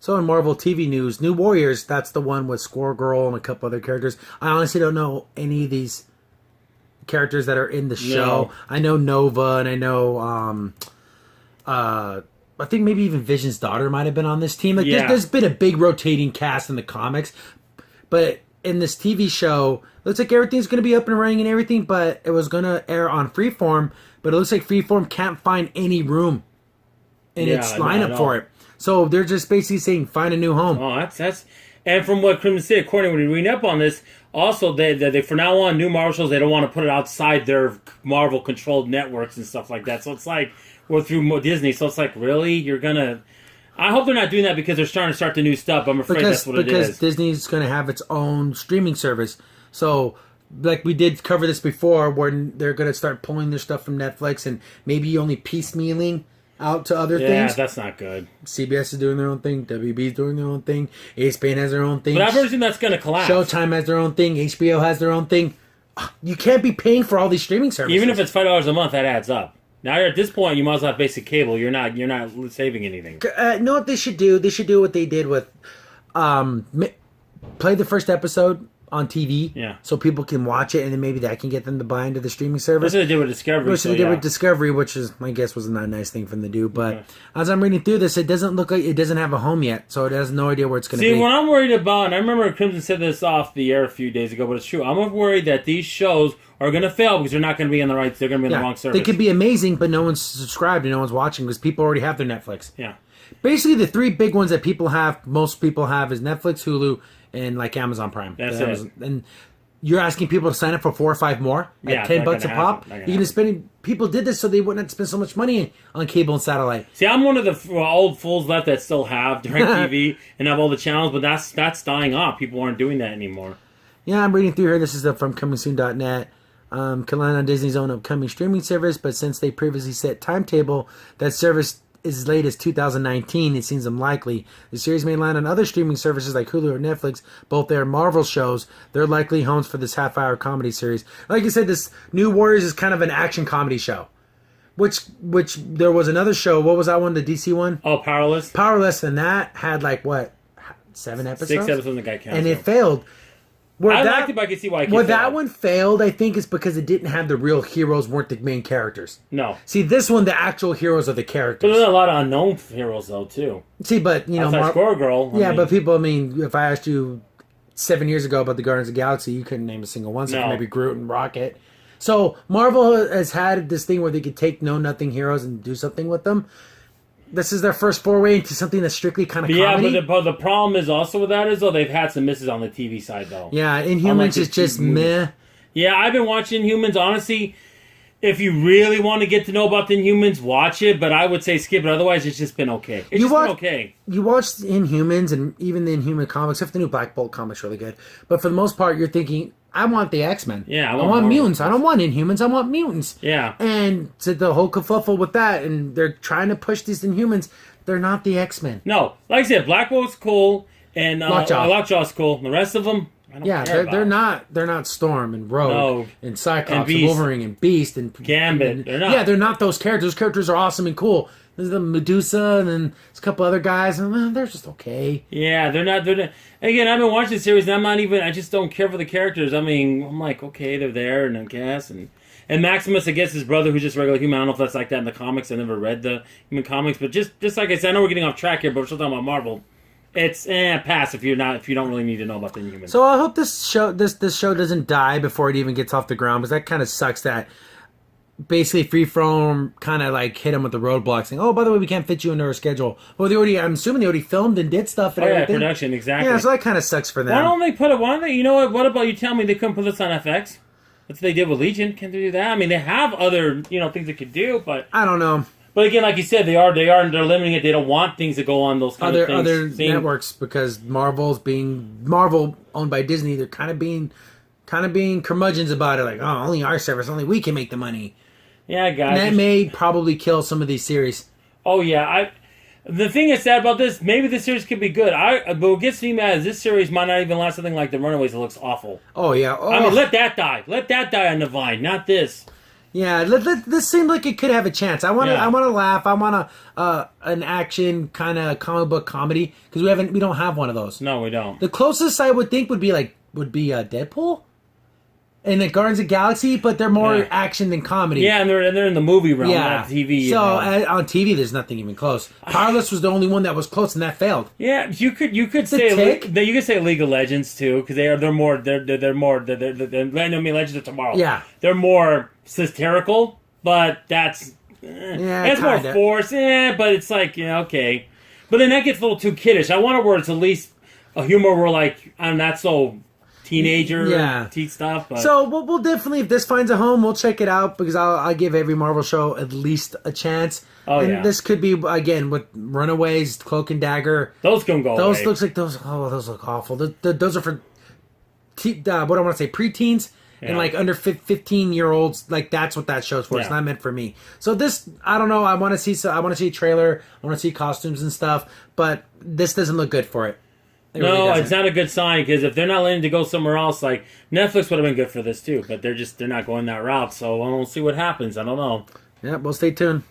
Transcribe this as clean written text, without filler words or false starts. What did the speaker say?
So in Marvel TV news, New Warriors, that's the one with Squirrel Girl and a couple other characters. I honestly don't know any of these characters that are in the show. No. I know Nova, and I know I think maybe even Vision's daughter might have been on this team. Like there's been a big rotating cast in the comics, but in this TV show, looks like everything's going to be up and running and everything. But it was going to air on Freeform, but it looks like Freeform can't find any room in its lineup for it. So they're just basically saying find a new home. Oh, that's and from what Crimson said, according to reading up on this, also they for now on new Marvel shows they don't want to put it outside their Marvel controlled networks and stuff like that. So it's like or through Disney. So it's like really you're gonna. I hope they're not doing that because they're starting to start the new stuff. I'm afraid that's what it is. Because Disney's going to have its own streaming service. So, like we did cover this before, where they're going to start pulling their stuff from Netflix and maybe only piecemealing out to other things. Yeah, that's not good. CBS is doing their own thing. WB is doing their own thing. ESPN has their own thing. But I've heard that's going to collapse. Showtime has their own thing. HBO has their own thing. You can't be paying for all these streaming services. Even if it's $5 a month, that adds up. Now at this point, you might as well have basic cable. You're not saving anything. Know what they should do? They should do what they did with, play the first episode on TV, so people can watch it, and then maybe that can get them to buy into the streaming service. That's what they did with Discovery. Which they did with Discovery, which is, I guess, was not a nice thing for them to do. But as I'm reading through this, it doesn't look like it doesn't have a home yet, so it has no idea where it's going to be. See, what I'm worried about, and I remember Crimson said this off the air a few days ago, but it's true. I'm worried that these shows are going to fail because they're not going to be on the right. They're going to be on the wrong service. They could be amazing, but no one's subscribed and no one's watching because people already have their Netflix. Yeah. Basically, the three big ones that people have, most people have, is Netflix, Hulu, and like Amazon Prime. That's it. And you're asking people to sign up for 4 or 5 more at $10 a pop. You're going to spend. People did this so they wouldn't have to spend so much money on cable and satellite. See, I'm one of the old fools left that still have DirecTV and have all the channels, but that's dying off. People aren't doing that anymore. Yeah, I'm reading through here. This is from comingsoon.net. Can land on Disney's own upcoming streaming service, but since they previously set timetable that service is as late as 2019, it seems unlikely. The series may land on other streaming services like Hulu or Netflix. Both their Marvel shows. They're likely homes for this half-hour comedy series. Like you said, this New Warriors is kind of an action comedy show. Which there was another show. What was that one? The DC one? Oh, Powerless. Powerless, and that had 7 episodes? 6 episodes. The guy counts. And it failed. I liked it, but I can see why it Where that one failed, I think, is because it didn't have the real heroes, weren't the main characters. No. See, this one, the actual heroes are the characters. But there's a lot of unknown heroes, though, too. See, but, Squirrel Girl. But people, if I asked you 7 years ago about the Guardians of the Galaxy, you couldn't name a single one, so maybe Groot and Rocket. So, Marvel has had this thing where they could take know-nothing heroes and do something with them. This is their first foray into something that's strictly kind of comedy. Yeah, but the problem is also with that is, though, they've had some misses on the TV side, though. Yeah, Inhumans is just meh. Yeah, I've been watching Inhumans. Honestly, if you really want to get to know about the Inhumans, watch it, but I would say skip it. Otherwise, it's just been okay. Been okay. You watch Inhumans and even the Inhuman comics, except the new Black Bolt comic's really good. But for the most part, you're thinking, I want the X-Men. Yeah, I want mutants. I don't want Inhumans. I want mutants. Yeah. And so the whole kerfuffle with that, and they're trying to push these Inhumans. They're not the X-Men. No. Like I said, Black Bolt's cool, and Lockjaw's cool. The rest of them, I don't care about. They're not Storm and Rogue and Cyclops and Wolverine and Beast and Gambit. They're not. Yeah, they're not those characters. Those characters are awesome and cool. There's the Medusa and then there's a couple other guys, and they're just okay. Yeah, they're not. Again, I've been watching the series, and I just don't care for the characters. I mean, I'm like, okay, they're there, and I guess, and Maximus, I guess, his brother, who's just a regular human. I don't know if that's like that in the comics. I never read the human comics, but just like I said, I know we're getting off track here, but we're still talking about Marvel. It's pass if you don't really need to know about the Inhumans. So I hope this show doesn't die before it even gets off the ground, because that kind of sucks that basically Freeform kind of hit them with the roadblocks, saying, "Oh, by the way, we can't fit you into our schedule." Well, I'm assuming they already filmed and did stuff and everything. Yeah, production, exactly. Yeah, so that kind of sucks for them. Why don't they put it? Why don't they? You know what? What about you tell me they couldn't put this on FX? That's what they did with Legion. Can't they do that? I mean, they have other things they could do, but I don't know. But again, like you said, they're limiting it. They don't want things to go on those kind of things. Other networks, because Marvel owned by Disney, they're kind of being curmudgeons about it. Like, oh, only our service, only we can make the money. Yeah, guys. And that may probably kill some of these series. Oh yeah, the thing that's sad about this, maybe this series could be good. But what gets me mad is this series might not even last something like The Runaways. It looks awful. Oh yeah. I mean, let that die. Let that die on the vine, not this. Yeah, this seemed like it could have a chance. I want to. Yeah. I want to laugh. I want an action kind of comic book comedy because we don't have one of those. No, we don't. The closest I would think would be Deadpool, and the Guardians of the Galaxy, but they're more Yeah. action than comedy. Yeah, and they're in the movie realm, Yeah. not TV. So on TV, there's nothing even close. Powerless was the only one that was close, and that failed. yeah, you could say Tick? you could say League of Legends too, because they're Legends of Tomorrow. Yeah. They're more satirical, but that's Yeah, more kinda. force. But it's like okay, but then that gets a little too kiddish. I want it where it's at least a humor where like I'm not so teenager Yeah. teen stuff. But So we'll definitely, if this finds a home, we'll check it out because I'll give every Marvel show at least a chance. Oh, and yeah. this could be again with Runaways, Cloak and Dagger. those can go. Those away. looks like those. Oh, those look awful. Those are for what I want to say preteens and Yeah. like under 15-year-olds. Like that's what that show's for. It's Yeah. not meant for me. So this, I don't know. I want to see. I want to see a trailer. I want to see costumes and stuff. But this doesn't look good for it. It really No, doesn't. it's not a good sign because if they're not letting to go somewhere else, like Netflix would have been good for this too, but they're not going that route. So we'll see what happens. I don't know. Yeah, we'll stay tuned.